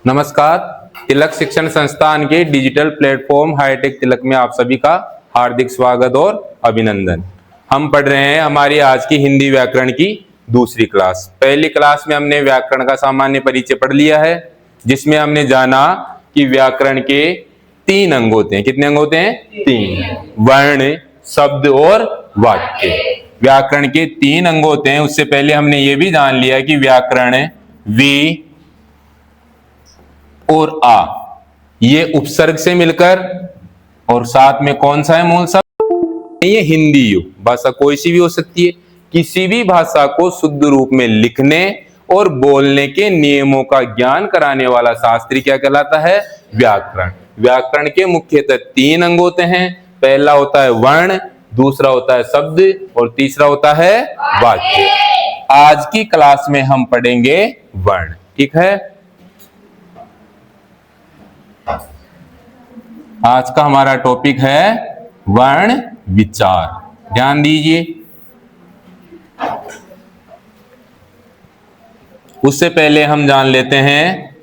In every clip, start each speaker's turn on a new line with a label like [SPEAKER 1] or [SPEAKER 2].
[SPEAKER 1] नमस्कार। तिलक शिक्षण संस्थान के डिजिटल प्लेटफॉर्म हाईटेक तिलक में आप सभी का हार्दिक स्वागत और अभिनंदन। हम पढ़ रहे हैं हमारी आज की हिंदी व्याकरण की दूसरी क्लास। पहली क्लास में हमने व्याकरण का सामान्य परिचय पढ़ लिया है, जिसमें हमने जाना कि व्याकरण के 3 अंग होते हैं। कितने अंग होते हैं? 3। वर्ण, शब्द और वाक्य। व्याकरण के 3 अंग होते हैं। उससे पहले हमने ये भी जान लिया कि व्याकरण वी और आ ये उपसर्ग से मिलकर, और साथ में कौन सा है मूल शब्द? ये हिंदी भाषा कोई सी भी हो सकती है। किसी भी भाषा को शुद्ध रूप में लिखने और बोलने के नियमों का ज्ञान कराने वाला शास्त्री क्या कहलाता है? व्याकरण। व्याकरण के मुख्यतः 3 अंग होते हैं। पहला होता है वर्ण, दूसरा होता है शब्द और तीसरा होता है वाक्य। आज की क्लास में हम पढ़ेंगे वर्ण। ठीक है, आज का हमारा टॉपिक है वर्ण विचार। ध्यान दीजिए। उससे पहले हम जान लेते हैं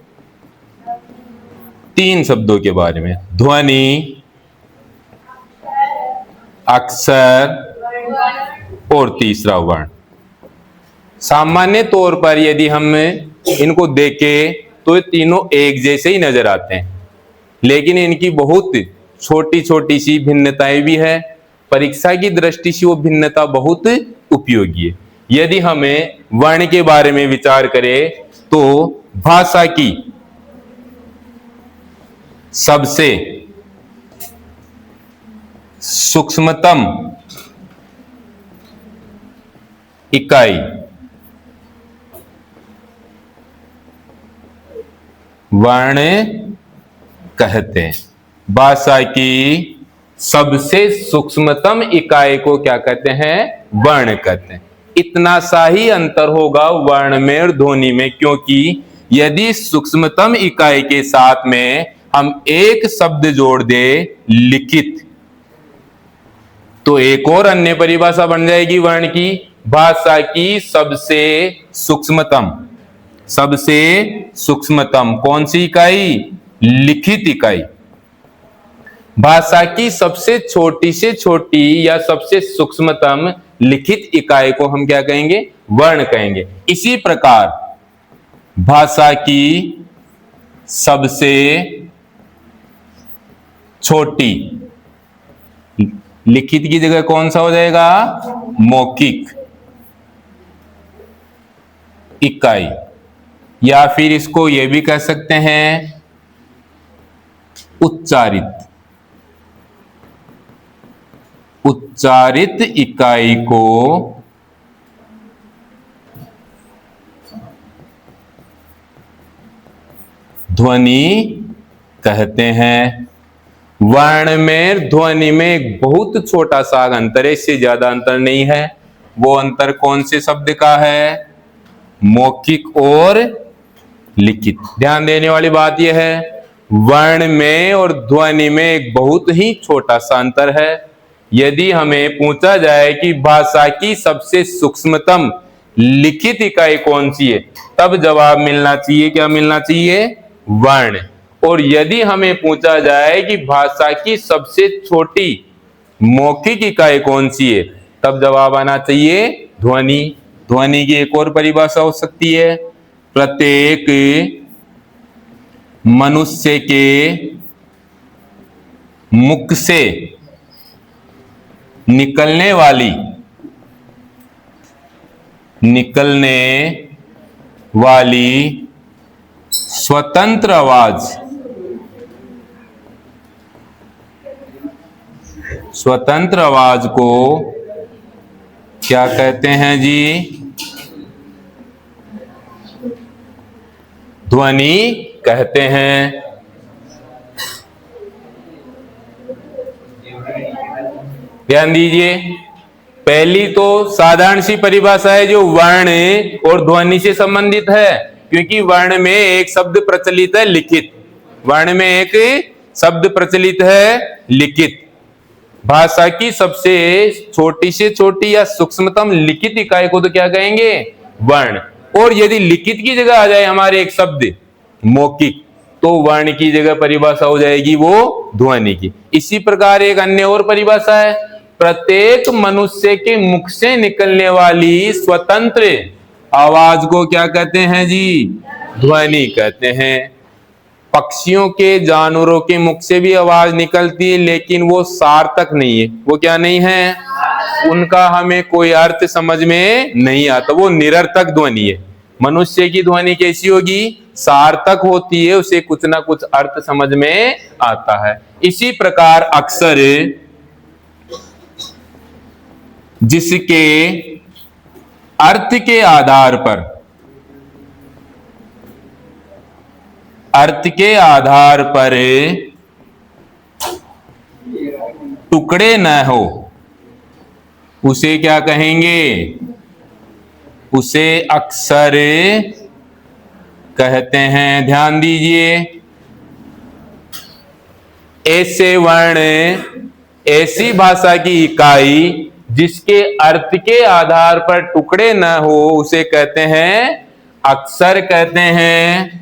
[SPEAKER 1] 3 शब्दों के बारे में। ध्वनि, अक्षर और तीसरा वर्ण। सामान्य तौर पर यदि हम इनको देखें तो ये तीनों एक जैसे ही नजर आते हैं, लेकिन इनकी बहुत छोटी छोटी सी भिन्नताएं भी है। परीक्षा की दृष्टि से वो भिन्नता बहुत उपयोगी है। यदि हमें वर्ण के बारे में विचार करें तो भाषा की सबसे सूक्ष्मतम इकाई वर्ण कहते हैं। भाषा की सबसे सूक्ष्मतम इकाई को क्या कहते हैं? वर्ण कहते हैं। इतना सा ही अंतर होगा वर्ण में और ध्वनि में, क्योंकि यदि सूक्ष्मतम इकाई के साथ में हम एक शब्द जोड़ दे लिखित, तो एक और अन्य परिभाषा बन जाएगी वर्ण की। भाषा की सबसे सूक्ष्मतम कौन सी इकाई? लिखित इकाई। भाषा की सबसे छोटी से छोटी या सबसे सूक्ष्मतम लिखित इकाई को हम क्या कहेंगे? वर्ण कहेंगे। इसी प्रकार भाषा की सबसे छोटी लिखित की जगह कौन सा हो जाएगा? मौखिक इकाई, या फिर इसको यह भी कह सकते हैं उच्चारित इकाई को ध्वनि कहते हैं। वर्ण में ध्वनि में एक बहुत छोटा सा अंतर है, इससे ज्यादा अंतर नहीं है। वो अंतर कौन से शब्द का है? मौखिक और लिखित। ध्यान देने वाली बात यह है, वर्ण में और ध्वनि में एक बहुत ही छोटा सा अंतर है। यदि हमें पूछा जाए कि भाषा की सबसे सूक्ष्मतम लिखित इकाई कौन सी है, तब जवाब मिलना चाहिए, क्या मिलना चाहिए? वर्ण। और यदि हमें पूछा जाए कि भाषा की सबसे छोटी मौखिक इकाई कौन सी है, तब जवाब आना चाहिए ध्वनि। ध्वनि की एक और परिभाषा हो सकती है, प्रत्येक मनुष्य के मुख से निकलने वाली स्वतंत्र आवाज को क्या कहते हैं जी? ध्वनि कहते हैं। ध्यान दीजिए, पहली तो साधारण सी परिभाषा है जो वर्ण और ध्वनि से संबंधित है, क्योंकि वर्ण में एक शब्द प्रचलित है लिखित। वर्ण में एक शब्द प्रचलित है लिखित। भाषा की सबसे छोटी से छोटी या सूक्ष्मतम लिखित इकाई को तो क्या कहेंगे? वर्ण। और यदि लिखित की जगह आ जाए हमारे एक शब्द मौखिक, तो वर्ण की जगह परिभाषा हो जाएगी वो ध्वनि की। इसी प्रकार एक अन्य और परिभाषा है, प्रत्येक मनुष्य के मुख से निकलने वाली स्वतंत्र आवाज को क्या कहते हैं जी? ध्वनि कहते हैं। पक्षियों के, जानवरों के मुख से भी आवाज निकलती है, लेकिन वो सार्थक नहीं है। वो क्या नहीं है? उनका हमें कोई अर्थ समझ में नहीं आता, वो निरर्थक ध्वनि है। मनुष्य की ध्वनि कैसी होगी? सार्थक होती है, उसे कुछ ना कुछ अर्थ समझ में आता है। इसी प्रकार अक्षर जिसके अर्थ के आधार पर, अर्थ के आधार पर टुकड़े न हो, उसे क्या कहेंगे? उसे अक्षर कहते हैं। ध्यान दीजिए, ऐसे वर्ण, ऐसी भाषा की इकाई जिसके अर्थ के आधार पर टुकड़े न हो, उसे कहते हैं अक्षर कहते हैं।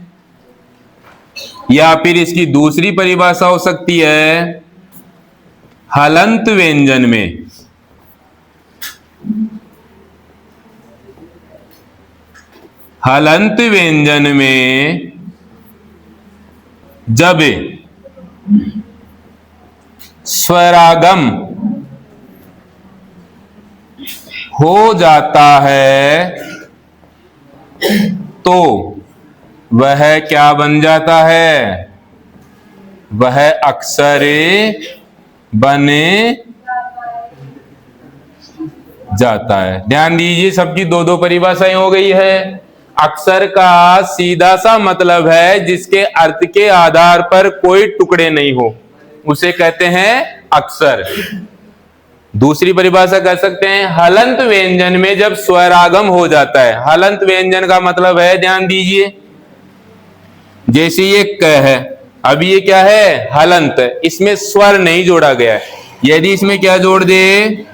[SPEAKER 1] या फिर इसकी दूसरी परिभाषा हो सकती है, हलंत व्यंजन में, हलंत व्यंजन में जब स्वरागम हो जाता है तो वह क्या बन जाता है? वह अक्षर बन जाता है। ध्यान दीजिए, सबकी दो दो परिभाषाएं हो गई है। अक्षर का सीधा सा मतलब है जिसके अर्थ के आधार पर कोई टुकड़े नहीं हो, उसे कहते हैं अक्षर। दूसरी परिभाषा कह सकते हैं, हलंत व्यंजन में जब स्वरागम हो जाता है। हलंत व्यंजन का मतलब है, ध्यान दीजिए, जैसे ये क है, अब ये क्या है? हलंत, इसमें स्वर नहीं जोड़ा गया है। यदि इसमें क्या जोड़ दे?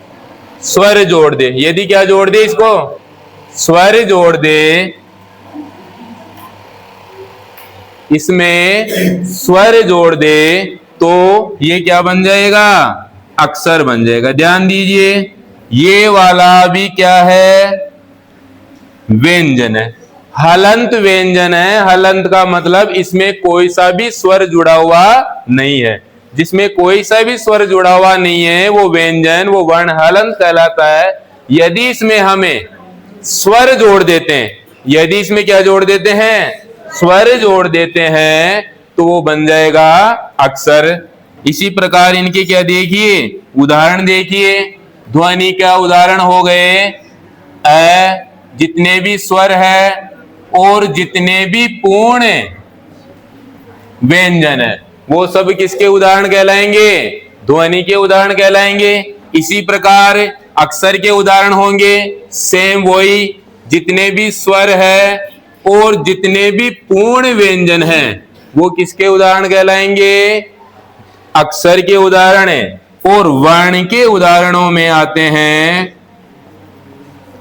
[SPEAKER 1] स्वर जोड़ दे। यदि क्या जोड़ दे? इसको स्वर जोड़ दे, इसमें स्वर जोड़ दे, तो ये क्या बन जाएगा? अक्षर बन जाएगा। ध्यान दीजिए, ये वाला भी क्या है? व्यंजन है, हलंत व्यंजन है। हलंत का मतलब इसमें कोई सा भी स्वर जुड़ा हुआ नहीं है। जिसमें कोई सा भी स्वर जुड़ा हुआ नहीं है वो व्यंजन, वो वर्ण हलंत कहलाता है। यदि इसमें हमें स्वर जोड़ देते हैं, यदि इसमें क्या जोड़ देते हैं? स्वर जोड़ देते हैं, तो वो बन जाएगा अक्षर। इसी प्रकार इनके क्या देखिए, उदाहरण देखिए। ध्वनि का उदाहरण हो गए अ, जितने भी स्वर है और जितने भी पूर्ण व्यंजन है, वो सब किसके उदाहरण कहलाएंगे? ध्वनि के उदाहरण कहलाएंगे। इसी प्रकार अक्षर के उदाहरण होंगे, सेम वही, जितने भी स्वर है और जितने भी पूर्ण व्यंजन हैं, वो किसके उदाहरण कहलाएंगे? अक्षर के उदाहरण है। और वर्ण के उदाहरणों में आते हैं,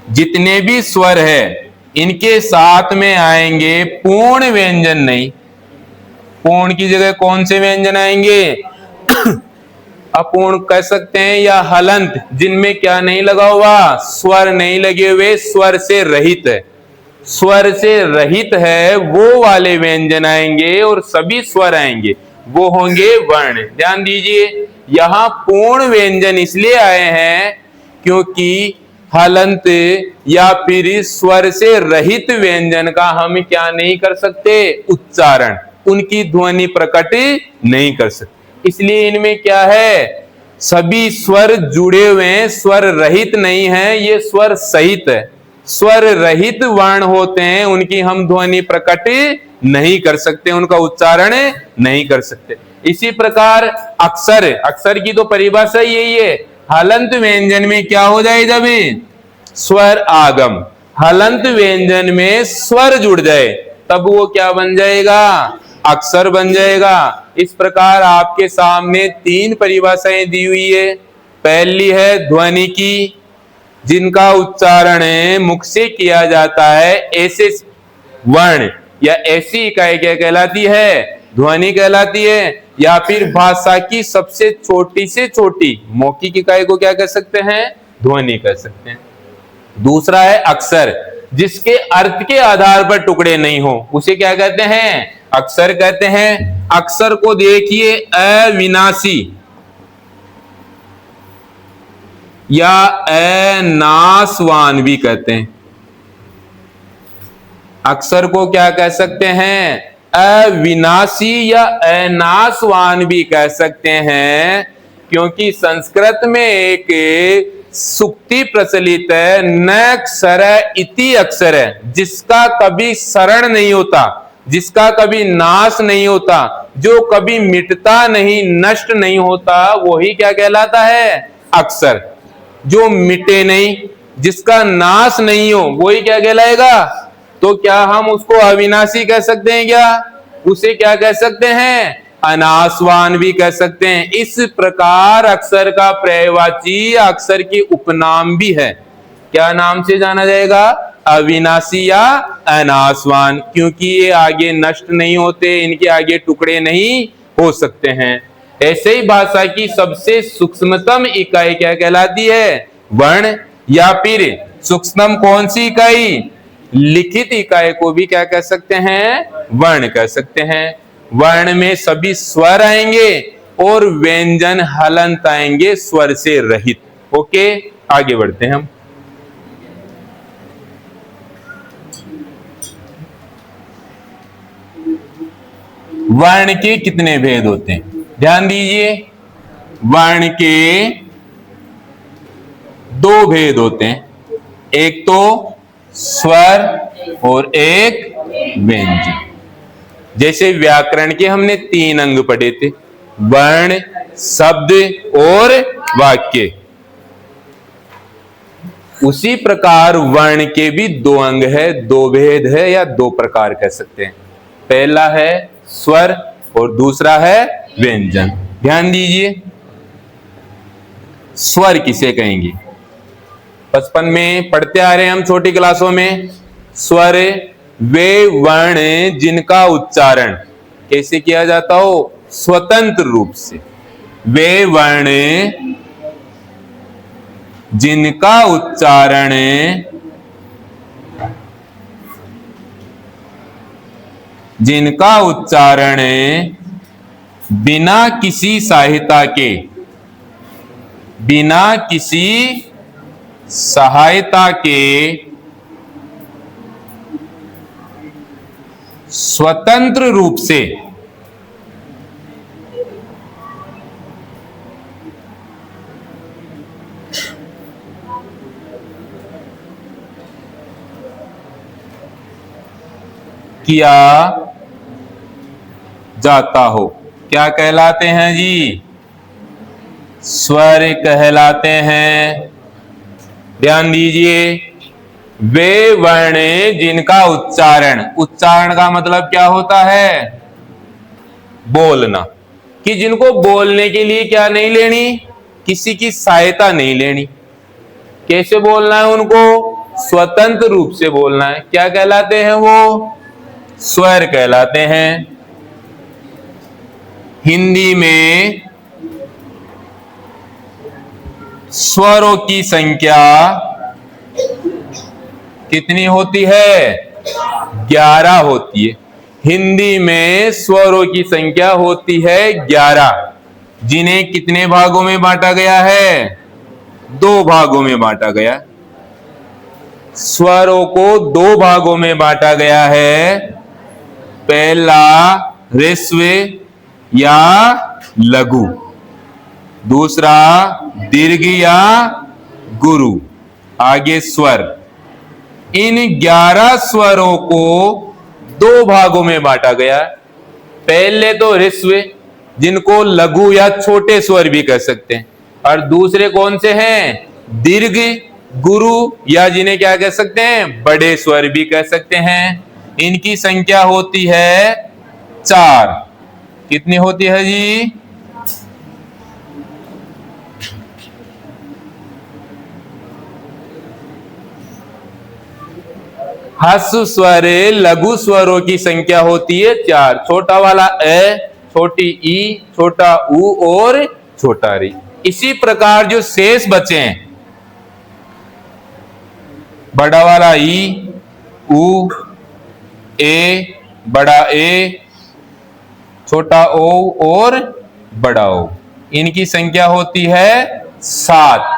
[SPEAKER 1] जितने भी स्वर है इनके साथ में आएंगे पूर्ण व्यंजन नहीं। पूर्ण की जगह कौन से व्यंजन आएंगे? अपूर्ण कह सकते हैं, या हलंत, जिनमें क्या नहीं लगा हुआ? स्वर नहीं लगे हुए, स्वर से रहित है। स्वर से रहित है वो वाले व्यंजन आएंगे और सभी स्वर आएंगे, वो होंगे वर्ण। ध्यान दीजिए, यहां पूर्ण व्यंजन इसलिए आए हैं क्योंकि हलंत या फिर स्वर से रहित व्यंजन का हम क्या नहीं कर सकते? उच्चारण, उनकी ध्वनि प्रकट नहीं कर सकते। इसलिए इनमें क्या है? सभी स्वर जुड़े हुए हैं, स्वर रहित नहीं है, ये स्वर सहित है। स्वर रहित वर्ण होते हैं, उनकी हम ध्वनि प्रकट नहीं कर सकते, उनका उच्चारण नहीं कर सकते। इसी प्रकार अक्षर, अक्षर की तो परिभाषा यही है, हलंत व्यंजन में क्या हो जाए? जब स्वर आगम, हलंत व्यंजन में स्वर जुड़ जाए तब वो क्या बन जाएगा? अक्षर बन जाएगा। इस प्रकार आपके सामने तीन परिभाषाएं दी हुई है। पहली है ध्वनि की, जिनका उच्चारण मुख से किया जाता है। ऐसे वर्ण या ऐसी इकाई क्या कहलाती है? ध्वनि कहलाती है, या फिर भाषा की सबसे छोटी से छोटी मौखिक इकाई को क्या कह सकते हैं? ध्वनि कह सकते हैं। दूसरा है अक्षर, जिसके अर्थ के आधार पर टुकड़े नहीं हो, उसे क्या कहते हैं? अक्षर कहते हैं। अक्षर को देखिए अविनाशी या अनासवान भी कहते हैं। अक्षर को क्या कह सकते हैं? अविनाशी या अनासवान भी कह सकते हैं, क्योंकि संस्कृत में एक सूक्ति प्रचलित है, न क्षर इति अक्षर है, जिसका कभी शरण नहीं होता, जिसका कभी नाश नहीं होता, जो कभी मिटता नहीं, नष्ट नहीं होता, वही क्या कहलाता है? अक्षर। जो मिटे नहीं, जिसका नाश नहीं हो, वही क्या कहलाएगा? तो क्या हम उसको अविनाशी कह सकते हैं? क्या उसे क्या कह सकते हैं? अनासवान भी कह सकते हैं। इस प्रकार अक्षर का पर्यायवाची अक्षर की उपनाम भी है। क्या नाम से जाना जाएगा? अविनाशी या अनासवान, क्योंकि ये आगे नष्ट नहीं होते, इनके आगे टुकड़े नहीं हो सकते हैं। ऐसे ही भाषा की सबसे सूक्ष्मतम इकाई क्या कहलाती है? वर्ण। या फिर सूक्ष्मतम कौन सी इकाई? लिखित इकाई को भी क्या कह सकते हैं? वर्ण कह सकते हैं। वर्ण में सभी स्वर आएंगे और व्यंजन हलंत आएंगे, स्वर से रहित। ओके, आगे बढ़ते हैं हम। वर्ण के कितने भेद होते हैं? ध्यान दीजिए, वर्ण के दो भेद होते हैं, एक तो स्वर और एक व्यंजन। जैसे व्याकरण के हमने 3 अंग पढ़े थे, वर्ण, शब्द और वाक्य। उसी प्रकार वर्ण के भी 2 अंग है, 2 भेद है, या 2 प्रकार कह सकते हैं। पहला है स्वर और दूसरा है व्यंजन। ध्यान दीजिए, स्वर किसे कहेंगे? बचपन में पढ़ते आ रहे हैं हम छोटी क्लासों में। स्वर वे वर्ण जिनका उच्चारण कैसे किया जाता हो? स्वतंत्र रूप से। वे वर्ण जिनका उच्चारण बिना किसी सहायता के, बिना किसी सहायता के स्वतंत्र रूप से किया जाता हो, क्या कहलाते हैं जी? स्वर कहलाते हैं। ध्यान दीजिए, वे वर्ण जिनका उच्चारण, उच्चारण का मतलब क्या होता है? बोलना। कि जिनको बोलने के लिए क्या नहीं लेनी? किसी की सहायता नहीं लेनी। कैसे बोलना है उनको? स्वतंत्र रूप से बोलना है। क्या कहलाते हैं वो? स्वर कहलाते हैं। हिंदी में स्वरों की संख्या कितनी होती है? 11 होती है। हिंदी में स्वरों की संख्या होती है 11, जिन्हें कितने भागों में बांटा गया है? 2 भागों में बांटा गया। स्वरों को 2 भागों में बांटा गया है। पहला ह्रस्व या लघु, दूसरा दीर्घ या गुरु, आगे स्वर। इन 11 स्वरों को 2 भागों में बांटा गया। पहले तो ह्रस्व, जिनको लघु या छोटे स्वर भी कह सकते हैं, और दूसरे कौन से हैं? दीर्घ, गुरु, या जिन्हें क्या कह सकते हैं? बड़े स्वर भी कह सकते हैं। इनकी संख्या होती है 4। कितनी होती है जी? ह्रस्व स्वर लघु स्वरों की संख्या होती है 4। छोटा वाला ए, छोटी ई, छोटा ऊ और छोटा री। इसी प्रकार जो शेष बचे हैं, बड़ा वाला ई, ऊ, ए, बड़ा ए, छोटा ओ और बड़ा ओ, इनकी संख्या होती है 7।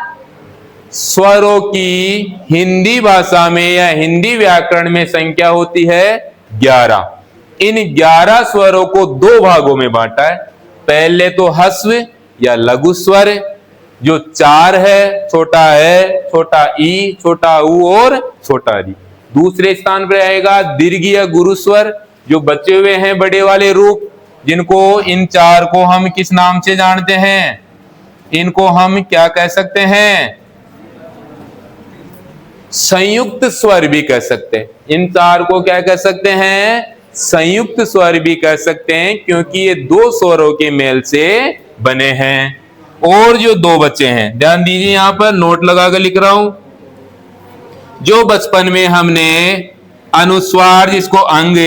[SPEAKER 1] स्वरों की हिंदी भाषा में या हिंदी व्याकरण में संख्या होती है 11। इन 11 स्वरों को 2 भागों में बांटा है। पहले तो ह्रस्व या लघु स्वर जो 4 है, छोटा है, छोटा ई, छोटा ऊ और छोटा री। दूसरे स्थान पर आएगा दीर्घ या गुरु स्वर जो बचे हुए हैं बड़े वाले रूप, जिनको इन 4 को हम किस नाम से जानते हैं? इनको हम क्या कह सकते हैं? संयुक्त स्वर भी कह सकते हैं। इन 4 को क्या कह सकते हैं? संयुक्त स्वर भी कह सकते हैं, क्योंकि ये 2 स्वरों के मेल से बने हैं। और जो 2 बचे हैं, ध्यान दीजिए, यहां पर नोट लगाकर लिख रहा हूं। जो बचपन में हमने अनुस्वार जिसको अंग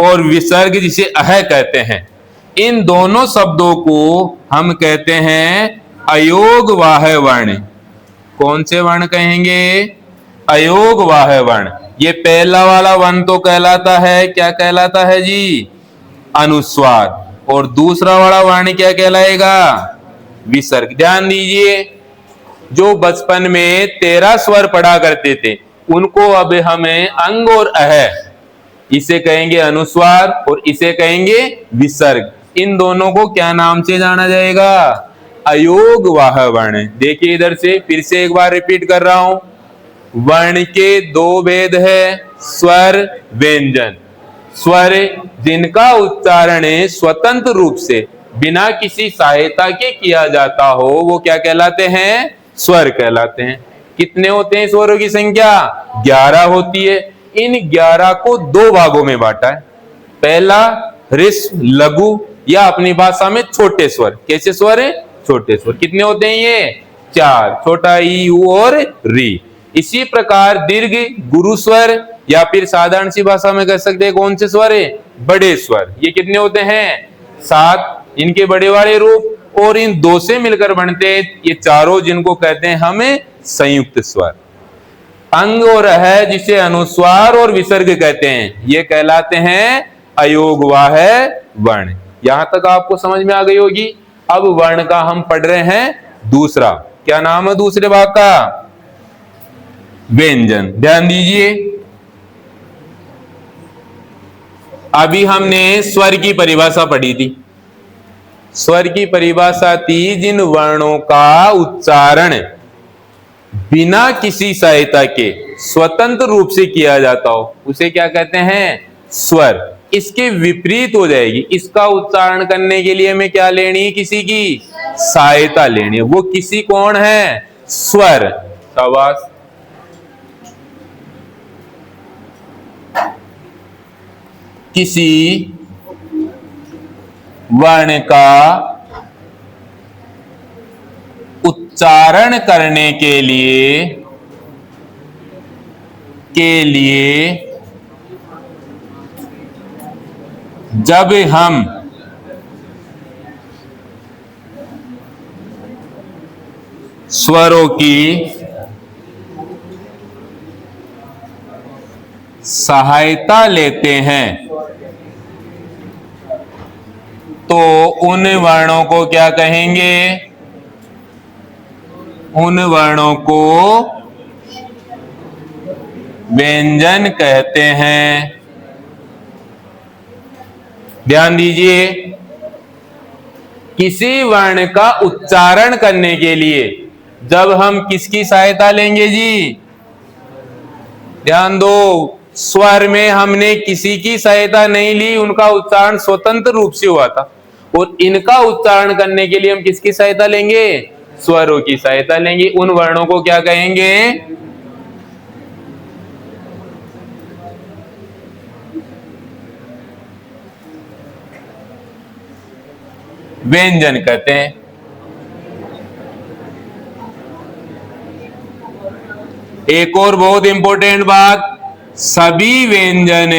[SPEAKER 1] और विसर्ग जिसे अह कहते हैं, इन दोनों शब्दों को हम कहते हैं अयोगवाह वर्ण। कौन से वर्ण कहेंगे? अयोगवाह वर्ण। ये पहला वाला वर्ण तो कहलाता है, क्या कहलाता है जी? अनुस्वार। और दूसरा वाला वर्ण क्या कहलाएगा? विसर्ग। ध्यान दीजिए, जो बचपन में 13 स्वर पढ़ा करते थे, उनको अब हमें अंग और अह, इसे कहेंगे अनुस्वार और इसे कहेंगे विसर्ग। इन दोनों को क्या नाम से जाना जाएगा? अयोगवाह वर्ण। देखिए इधर से फिर से एक बार रिपीट कर रहा हूं। वर्ण के 2 भेद है, स्वर, व्यंजन। स्वर जिनका उच्चारण स्वतंत्र रूप से बिना किसी सहायता के किया जाता हो, वो क्या कहलाते हैं? स्वर कहलाते हैं। कितने होते हैं स्वरों की संख्या? 11 होती है। इन 11 को 2 भागों में बांटा है। पहला ह्रस्व लघु या अपनी भाषा में छोटे स्वर। कैसे स्वर है? छोटे स्वर। कितने होते हैं ये? 4। छोटा ई, ऊ और री। इसी प्रकार दीर्घ गुरु स्वर या फिर साधारण सी भाषा में कह सकते हैं कौन से स्वर है? बड़े स्वर। ये कितने होते हैं? 7। इनके बड़े वाले रूप, और इन 2 से मिलकर बनते ये चारों, जिनको कहते हैं हमें संयुक्त स्वर। अंग और अह जिसे अनुस्वार और विसर्ग कहते हैं, ये कहलाते हैं अयोगवाह वर्ण। यहां तक आपको समझ में आ गई होगी। अब वर्ण का हम पढ़ रहे हैं दूसरा। क्या नाम है दूसरे भाग का? व्यंजन। ध्यान दीजिए, अभी हमने स्वर की परिभाषा पढ़ी थी। स्वर की परिभाषा थी जिन वर्णों का उच्चारण बिना किसी सहायता के स्वतंत्र रूप से किया जाता हो, उसे क्या कहते हैं? स्वर। इसके विपरीत हो जाएगी, इसका उच्चारण करने के लिए हमें क्या लेनी है? किसी की सहायता लेनी है। वो किसी कौन है? स्वर। शाबाश। किसी वर्ण का उच्चारण करने के लिए जब हम स्वरों की सहायता लेते हैं, तो उन वर्णों को क्या कहेंगे? उन वर्णों को व्यंजन कहते हैं। ध्यान दीजिए, किसी वर्ण का उच्चारण करने के लिए जब हम किसकी सहायता लेंगे जी? ध्यान दो, स्वर में हमने किसी की सहायता नहीं ली, उनका उच्चारण स्वतंत्र रूप से हुआ था। और इनका उच्चारण करने के लिए हम किसकी सहायता लेंगे? स्वरों की सहायता लेंगे। उन वर्णों को क्या कहेंगे? व्यंजन कहते हैं। एक और बहुत इंपॉर्टेंट बात, सभी व्यंजन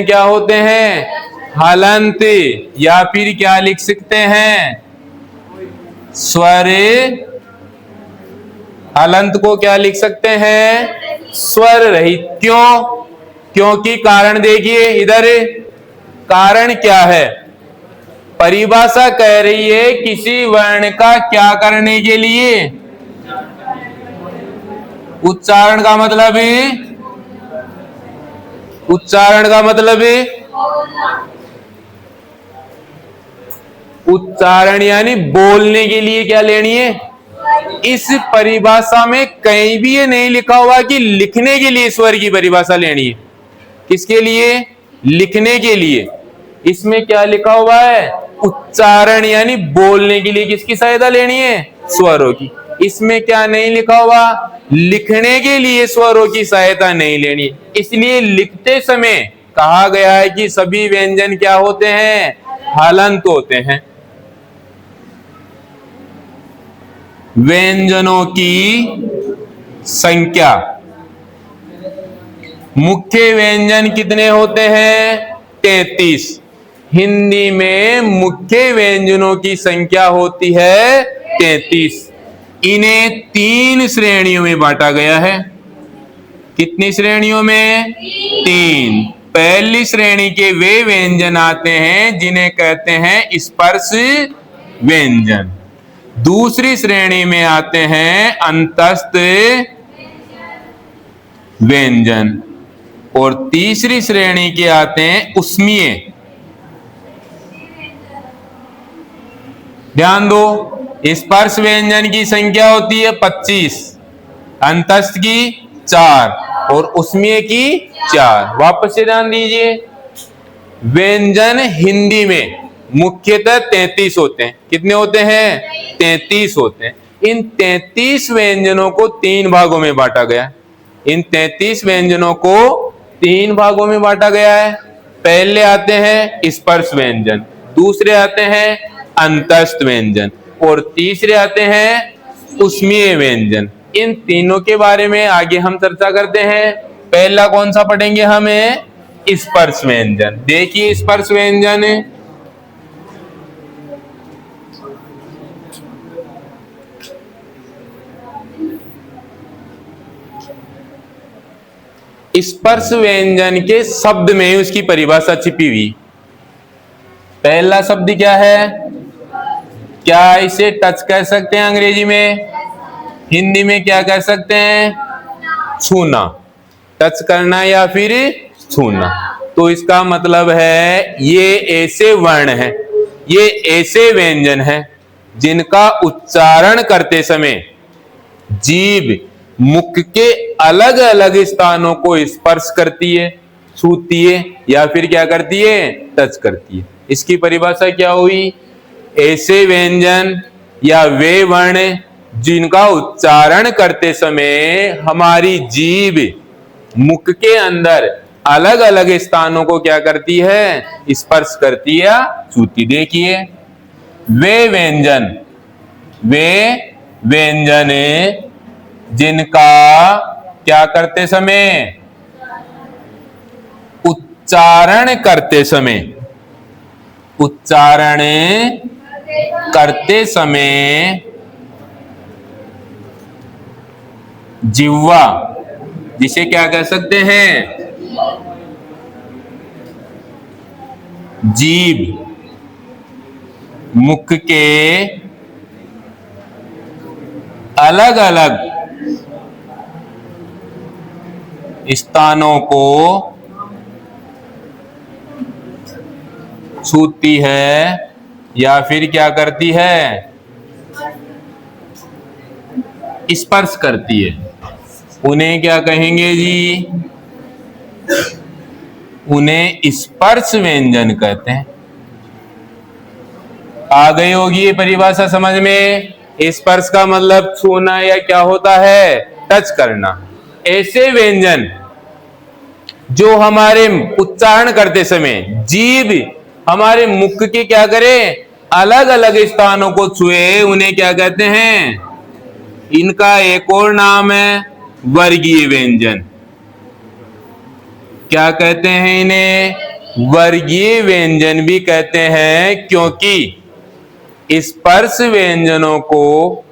[SPEAKER 1] क्या होते हैं? हलंत, या फिर क्या लिख सकते हैं? स्वर। हलंत को क्या लिख सकते हैं? स्वर रहित। क्यों? क्योंकि कारण देखिए इधर, कारण क्या है? परिभाषा कह रही है किसी वर्ण का क्या करने के लिए? उच्चारण का मतलब है, उच्चारण का मतलब है उच्चारण यानी बोलने के लिए क्या लेनी है? इस परिभाषा में कहीं भी ये नहीं लिखा हुआ कि लिखने के लिए स्वर की परिभाषा लेनी है। किसके लिए? लिखने के लिए। इसमें क्या लिखा हुआ है? उच्चारण यानी बोलने के लिए किसकी सहायता लेनी है? स्वरों की। इसमें क्या नहीं लिखा हुआ? लिखने के लिए स्वरों की सहायता नहीं लेनी। इसलिए लिखते समय कहा गया है कि सभी व्यंजन क्या होते हैं? हलंत होते हैं। व्यंजनों की संख्या, मुख्य व्यंजन कितने होते हैं? 33। हिंदी में मुख्य व्यंजनों की संख्या होती है 33। इन्हें 3 श्रेणियों में बांटा गया है। कितनी श्रेणियों में? 3। पहली श्रेणी के वे व्यंजन आते हैं जिन्हें कहते हैं स्पर्श व्यंजन। दूसरी श्रेणी में आते हैं अंतस्थ व्यंजन, और तीसरी श्रेणी के आते हैं ऊष्मीय। ध्यान दो, स्पर्श व्यंजन की संख्या होती है 25, अंतस्थ की 4 और ऊष्मीय की 4। वापस से ध्यान दीजिए, व्यंजन हिंदी में मुख्यतः 33 होते हैं। कितने होते हैं? 33 होते हैं। इन 33 व्यंजनों को 3 भागों में बांटा गया। इन 33 व्यंजनों को 3 भागों में बांटा गया है। पहले आते हैं स्पर्श व्यंजन, दूसरे आते हैं अंतस्थ व्यंजन और तीसरे आते हैं ऊष्मीय व्यंजन। इन तीनों के बारे में आगे हम चर्चा करते हैं। पहला कौन सा पढ़ेंगे? हमें स्पर्श व्यंजन। देखिए स्पर्श व्यंजन, स्पर्श व्यंजन के शब्द में उसकी परिभाषा छिपी हुई। पहला शब्द क्या है? क्या इसे टच कह सकते हैं अंग्रेजी में? हिंदी में क्या कह सकते हैं? छूना। टच करना या फिर छूना। तो इसका मतलब है ये ऐसे वर्ण हैं, ये ऐसे व्यंजन हैं जिनका उच्चारण करते समय जीभ मुख के अलग अलग स्थानों को स्पर्श करती है, छूती है या फिर क्या करती है? टच करती है। इसकी परिभाषा क्या हुई? ऐसे व्यंजन या वे वर्ण जिनका उच्चारण करते समय हमारी जीभ मुख के अंदर अलग अलग स्थानों को क्या करती है? स्पर्श करती है, छूती। देखिए वे व्यंजन जिनका क्या करते समय? उच्चारण करते समय जिह्वा, जिसे क्या कह सकते हैं? जीभ मुख के अलग अलग स्थानों को छूती है या फिर क्या करती है? स्पर्श करती है। उन्हें क्या कहेंगे जी? उन्हें स्पर्श व्यंजन कहते हैं। आ गई होगी ये परिभाषा समझ में? स्पर्श का मतलब छूना या क्या होता है? टच करना। ऐसे व्यंजन जो हमारे उच्चारण करते समय जीभ हमारे मुख के क्या करे? अलग अलग स्थानों को छुए उन्हें क्या कहते हैं? इनका एक और नाम है वर्गीय व्यंजन। क्या कहते हैं इन्हें? वर्गीय व्यंजन भी कहते हैं, क्योंकि स्पर्श व्यंजनों को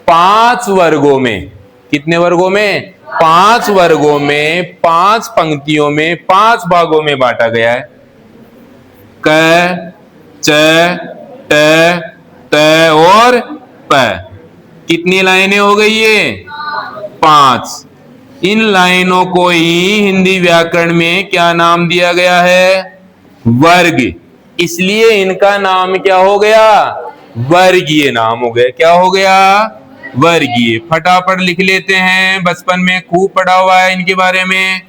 [SPEAKER 1] 5 वर्गों में, कितने वर्गों में? 5 वर्गों में, 5 पंक्तियों में, 5 भागों में बांटा गया है। क, च, ट, त और प। कितनी लाइनें हो गई ये? 5। इन लाइनों को ही हिंदी व्याकरण में क्या नाम दिया गया है? वर्ग। इसलिए इनका नाम क्या हो गया? वर्गीय नाम हो गया। क्या हो गया? वर्गीय। फटाफट लिख लेते हैं, बचपन में खूब पढ़ा हुआ है इनके बारे में।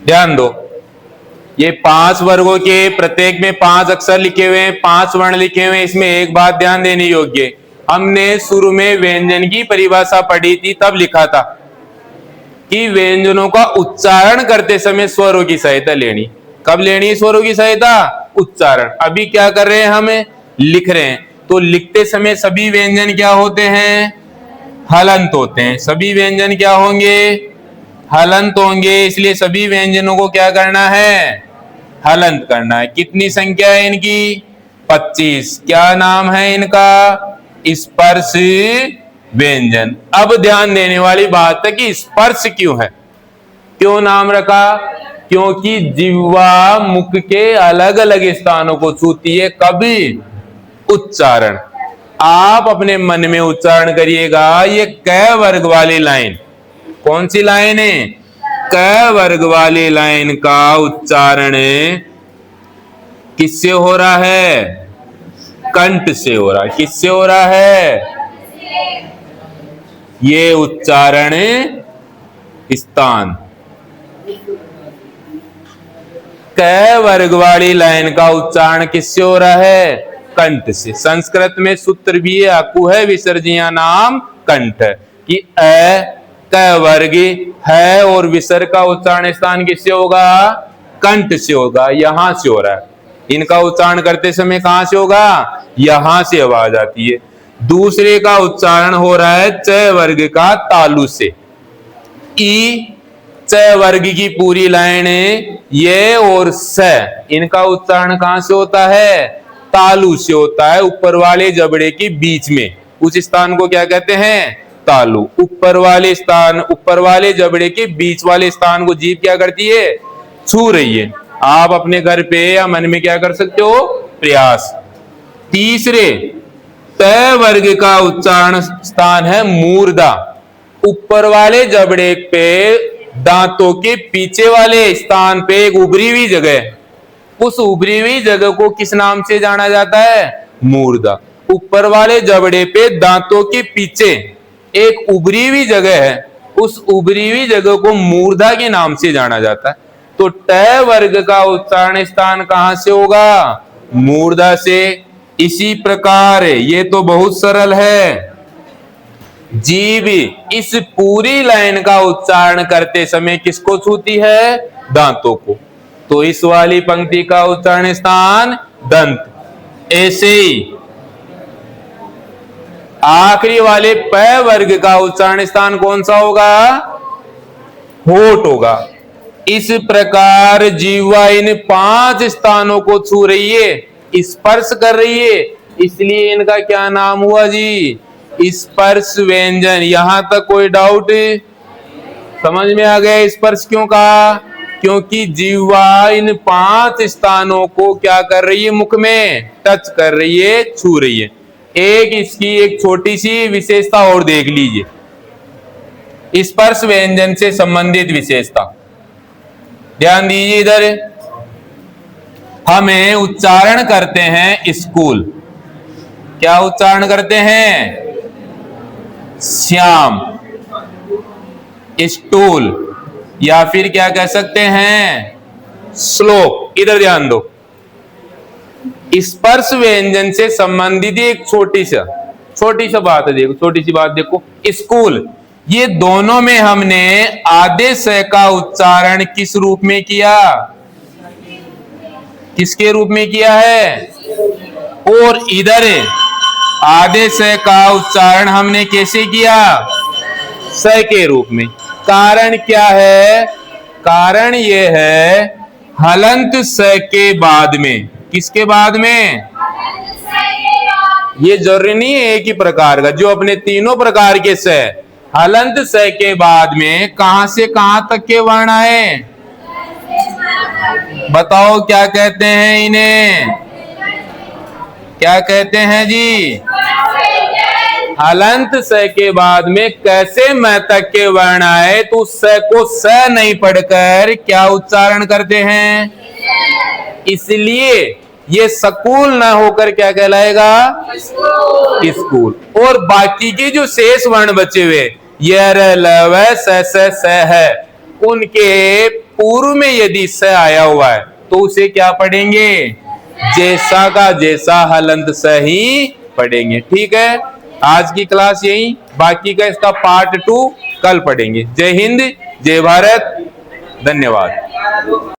[SPEAKER 1] ध्यान दो, ये 5 वर्गों के प्रत्येक में 5 अक्षर लिखे हुए हैं, 5 वर्ण लिखे हुए हैं। इसमें एक बात ध्यान देने योग्य, हमने शुरू में व्यंजन की परिभाषा पढ़ी थी, तब लिखा था कि व्यंजनों का उच्चारण करते समय स्वरों की सहायता लेनी। कब लेनी है स्वरों की सहायता? उच्चारण। अभी क्या कर रहे हैं? हमें लिख रहे हैं, तो लिखते समय सभी व्यंजन क्या होते हैं? हलंत होते हैं। सभी व्यंजन क्या होंगे? हलंत होंगे। इसलिए सभी व्यंजनों को क्या करना है? हलंत करना है। कितनी संख्या है इनकी? 25। क्या नाम है इनका? स्पर्श व्यंजन। अब ध्यान देने वाली बात है कि स्पर्श क्यों है, क्यों नाम रखा? क्योंकि जिह्वा मुख के अलग अलग स्थानों को छूती है। कभी? उच्चारण। आप अपने मन में उच्चारण करिएगा, ये क वर्ग वाली लाइन, कौन सी लाइन है? क वर्ग वाली लाइन का उच्चारण किससे हो रहा है? कंठ से हो रहा है। किससे हो रहा है? ये उच्चारण स्थान। क वर्ग वाली लाइन का उच्चारण किससे हो रहा है? कंठ से। संस्कृत में सूत्र भी है, अकु है विसर्जिया नाम कंठ, कि अ क वर्ग है और विसर्ग का उच्चारण स्थान किससे होगा? कंठ से होगा। यहां से हो रहा है। इनका उच्चारण करते समय कहां से होगा? यहां से आवाज आती है। दूसरे का उच्चारण हो रहा है च वर्ग का तालु से। ई च वर्ग की पूरी लाइन ये और स, इनका उच्चारण कहां से होता है? तालु से होता है, ऊपर वाले जबड़े के बीच में। उस स्थान को क्या कहते हैं? तालु। ऊपर वाले स्थान, ऊपर वाले जबड़े के बीच वाले स्थान को जीभ क्या करती है? छू रही है। आप अपने घर पे या मन में क्या कर सकते हो? प्रयास। तीसरे त वर्ग का उच्चारण स्थान है मूर्धा। ऊपर वाले जबड़े पे दांतों के पीछे वाले स्थान पे एक उभरी हुई जगह है। उस उभरी हुई जगह को किस नाम से जाना जाता है? मूर्धा। ऊपर वाले जबड़े पे दांतों के पीछे एक उभरी हुई जगह है, उस उभरी हुई जगह को मूर्धा के नाम से जाना जाता है। तो ट वर्ग का उच्चारण स्थान कहां से होगा? मूर्धा से। इसी प्रकार ये तो बहुत सरल है, जीभ इस पूरी लाइन का उच्चारण करते समय किसको छूती है? दांतों को। तो इस वाली पंक्ति का उच्चारण स्थान दंत। ऐसे ही आखिरी वाले प वर्ग का उच्चारण स्थान कौन सा होगा? होठ होगा। इस प्रकार जीवा इन 5 स्थानों को छू रही है, स्पर्श कर रही है, इसलिए इनका क्या नाम हुआ जी? स्पर्श व्यंजन। यहां तक कोई डाउट? समझ में आ गया स्पर्श क्यों कहा? क्योंकि जीवा इन 5 स्थानों को क्या कर रही है? मुख में टच कर रही है, छू रही है। एक इसकी एक छोटी सी विशेषता और देख लीजिए, स्पर्श व्यंजन से संबंधित विशेषता। ध्यान दीजिए इधर, हमें उच्चारण करते हैं स्कूल, क्या उच्चारण करते हैं? श्याम, स्टूल, या फिर क्या कह सकते हैं? श्लोक। इधर ध्यान दो, स्पर्श व्यंजन से संबंधित एक छोटी सा बात है। देखो, छोटी सी बात देखो, स्कूल, ये दोनों में हमने आदेश का उच्चारण किस रूप में किया? किसके रूप में किया है? और इधर आदेश का उच्चारण हमने कैसे किया? स के रूप में। कारण क्या है? कारण ये है, हलंत स के बाद में। किसके बाद में? ये जरूरी नहीं है एक ही प्रकार का, जो अपने तीनों प्रकार के स, हलंत स के बाद में कहां से कहां तक के वर्ण आए? बताओ क्या कहते हैं इन्हें? क्या कहते हैं जी? हलंत स के बाद में कैसे मैं तक के वर्ण आए तो स को स नहीं पढ़कर क्या उच्चारण करते हैं? इसलिए ये स्कूल ना होकर क्या कहलाएगा? स्कूल। और बाकी के जो शेष वर्ण बचे हुए, य र ल व स है, उनके पूर्व में यदि स आया हुआ है तो उसे क्या पढ़ेंगे? जैसा का जैसा हलंत स ही पढ़ेंगे। ठीक है, आज की क्लास यही, बाकी का इसका पार्ट 2 कल पढ़ेंगे। जय हिंद, जय भारत, धन्यवाद।